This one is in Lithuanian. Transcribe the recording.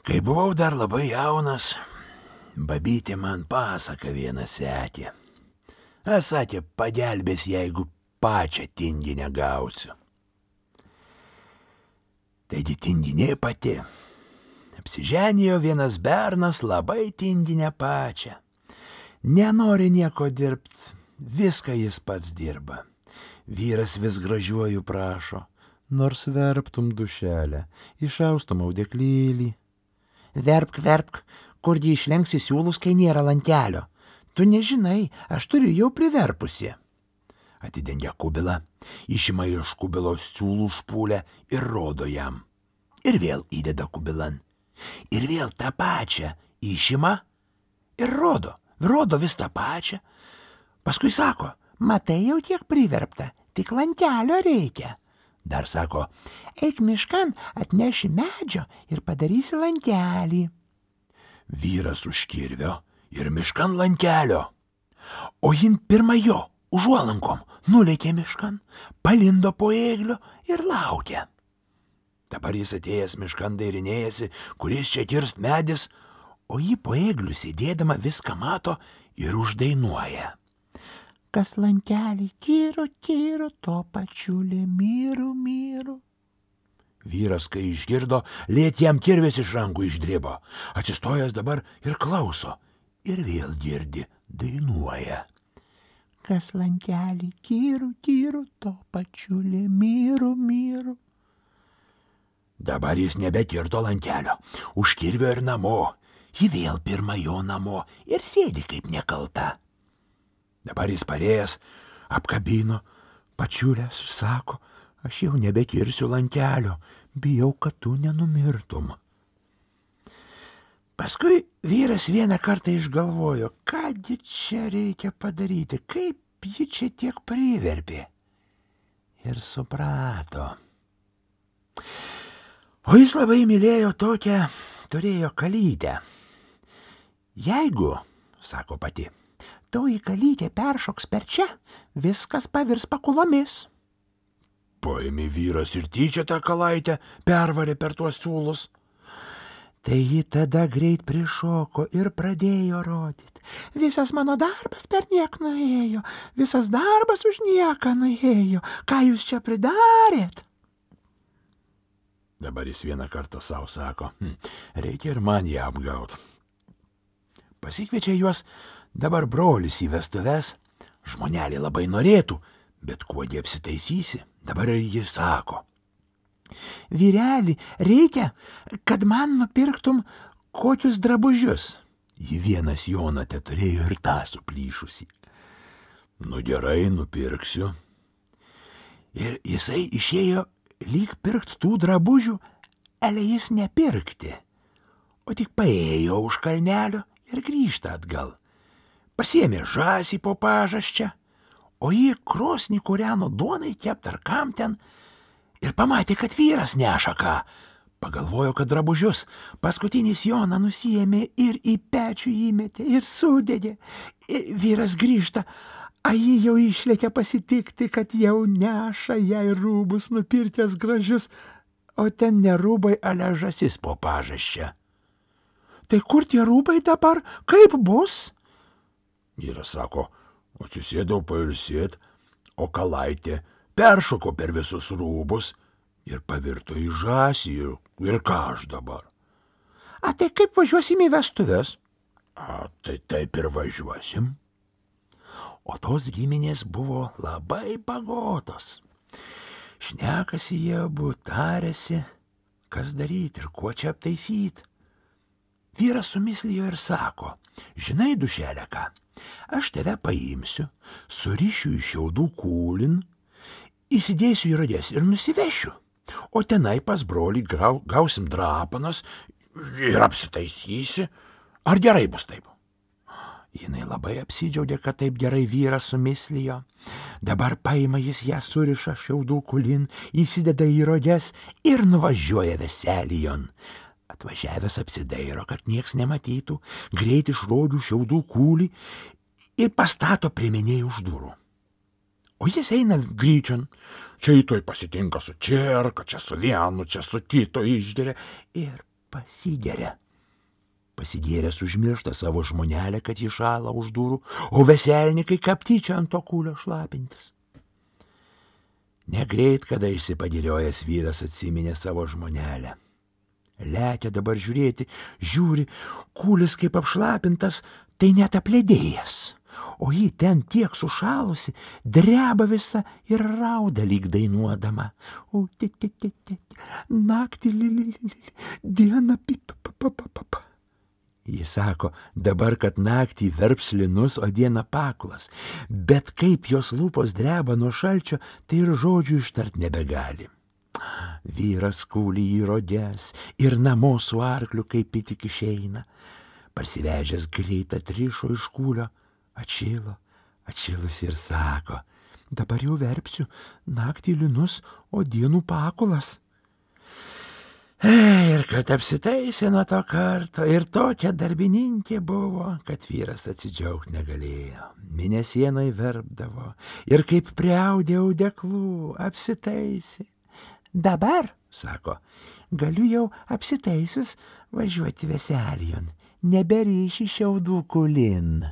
Kai buvau dar labai jaunas, babytė man pasaką vieną sekė. Sakė, pagelbės, jeigu pačią tinginę gausiu. Taigi tinginė pati. Apsiženėjo vienas bernas labai tinginę pačią. Nenori nieko dirbti, viską jis pats dirba. Vyras vis gražiuoju prašo, nors verptum dušelę, išaustum audeklėlį. Verpk, verpk, kurgi išlenksi siūlus, kai nėra lankelio. Tu nežinai, aš turiu jau priverpusi. Atidengia kubilą, išima iš kubilos siūlų špūlę ir rodo jam. Ir vėl įdeda kubilan. Ir vėl tą pačią išima ir rodo vis tą pačią. Paskui sako, matai, jau tiek priverpta, tik lankelio reikia. Dar sako, eik miškan, atneši medžio ir padarysi lankelį. Vyras už kirvio ir miškan lankelio. O jin pirma jo, užuolankom, nulėkė miškan, palindo po ėglio ir laukia. Dabar jis atėjęs miškan dairinėjasi, kuris čia kirst medis, o jį po ėglių sėdėdama viską mato ir uždainuoja. Kas lankelį tyro, tyro, to pačiulė myru, myru. Vyras, kai išgirdo, lėt jam kirvis iš rankų išdribo. Atsistojęs dabar ir klauso. Ir vėl girdi, dainuoja. Kas lankelį tyro, tyro, to pačiulė myru, myru. Dabar jis nebekirto lankelio, už kirvio ir namo. Ji vėl pirma jo namo ir sėdi kaip nekalta. Dabar jis parėjęs, apkabino, pačiulės, sako, aš jau nebekirsiu lankelio, bijau, kad tu nenumirtum. Paskui vyras vieną kartą išgalvojo, kągi čia reikia padaryti, kaip ji čia tiek priverpė. Ir suprato. O jis labai mylėjo tokią, turėjo kalytę. Jeigu, sako pati, toji kalytė peršoks per čia, viskas pavirs pakulomis. Paėmė vyras ir tyčia tą kalaitę pervarė per tuos siūlus. Tai ji tada greit prišoko ir pradėjo rodyti. Visas mano darbas per niek nuėjo, visas darbas už nieką nuėjo. Ką jūs čia pridarėt? Dabar jis vieną kartą savo sako, reikia ir man ją apgaut. Pasikviečia juos dabar brolis į vestuves. Žmonelį labai norėtų, bet kuogi apsitaisysi. Dabar ir jis sako. Vyreli, reikia, kad man nupirktum kokius drabužius. Ji vienas joną te turėjo ir tą suplyšusi. Nu gerai, nupirksiu. Ir jisai išėjo lyg pirkt tų drabužių, ale jis nepirkti, o tik paėjo už kalnelio ir grįžta atgal. Pasiėmė žąsį po pažasčią, o jį krosnį kūreno duonai kept ar kam ten, ir pamatė, kad vyras neša ką. Pagalvojo, kad drabužius paskutinis joną nusiėmė ir į pečių įmetė ir sudegė. Vyras grįžta, a jį jau išlėkė pasitikti, kad jau neša jai rūbus nupirkęs gražius, o ten ne rūbai, ale žąsis po pažasčia. Tai kur tie rūbai dabar, kaip bus? Vyras sako, atsisėdau pailsėt, o kalaitė peršoko per visus rūbus ir pavirto į žąsį ir ką aš dabar? A tai kaip važiuosim į vestuves? A tai taip ir važiuosim. O tos giminės buvo labai pagotos. Šnekasi jie abu, tarėsi, kas daryti ir kuo čia aptaisyti. Vyras sumislijo ir sako, žinai, dušelė ką, aš tave paimsiu, surišiu iš šiaudų kūlin, įsidėsiu į roges ir nusivešiu. O tenai pas brolį gausim drapanas ir apsitaisysi. Ar gerai bus taip? Jinai labai apsidžiaugė, kad taip gerai vyras sumislijo. Dabar paima jis ją suriša šiaudų kulin, įsideda į roges ir nuvažiuoja veselijon. Atvažiavęs apsidairo, kad nieks nematytų, greit iš rogių šiaudų kūlį ir pastato priemenėj už durų. O jis eina gryčion, čia įtoj pasitinka su čerka, čia su vienu, čia su kito išgeria ir pasigeria. Pasigėręs užmiršta savo žmonelę, kad ji šąla už durų, o veselnikai kaptyčia ant to kūlio šlapintis. Negreit, kada išsipadėliojęs vyras atsiminė savo žmonelę. Lekia dabar žiūrėti, žiūri, kūlis kaip apšlapintas, tai net apledėjęs. O ji ten tiek sušalusi, dreba visa ir rauda lyg dainuodama. O naktį, dieną, pip. Jis sako, dabar, kad naktį verps linus, o dieną paklas. Bet kaip jos lūpos dreba nuo šalčio, tai ir žodžių ištart nebegali. Vyras kūlį įrodęs ir namo su arkliu kaip tik išeina. Parsivežęs greit atrišo iš kūlio, atšilus ir sako, dabar jau verpsiu, naktį linus, o dienų pakulas. Ir kad apsitaisė nuo to karto, ir tokia darbininkė buvo, kad vyras atsidžiaugt negalėjo. Mėnesienoj verpdavo, ir kaip priaudė audeklų, apsitaisė. Dabar, sako, galiu jau apsitaisius važiuoti veselijon, neberyši šiaudų kulin.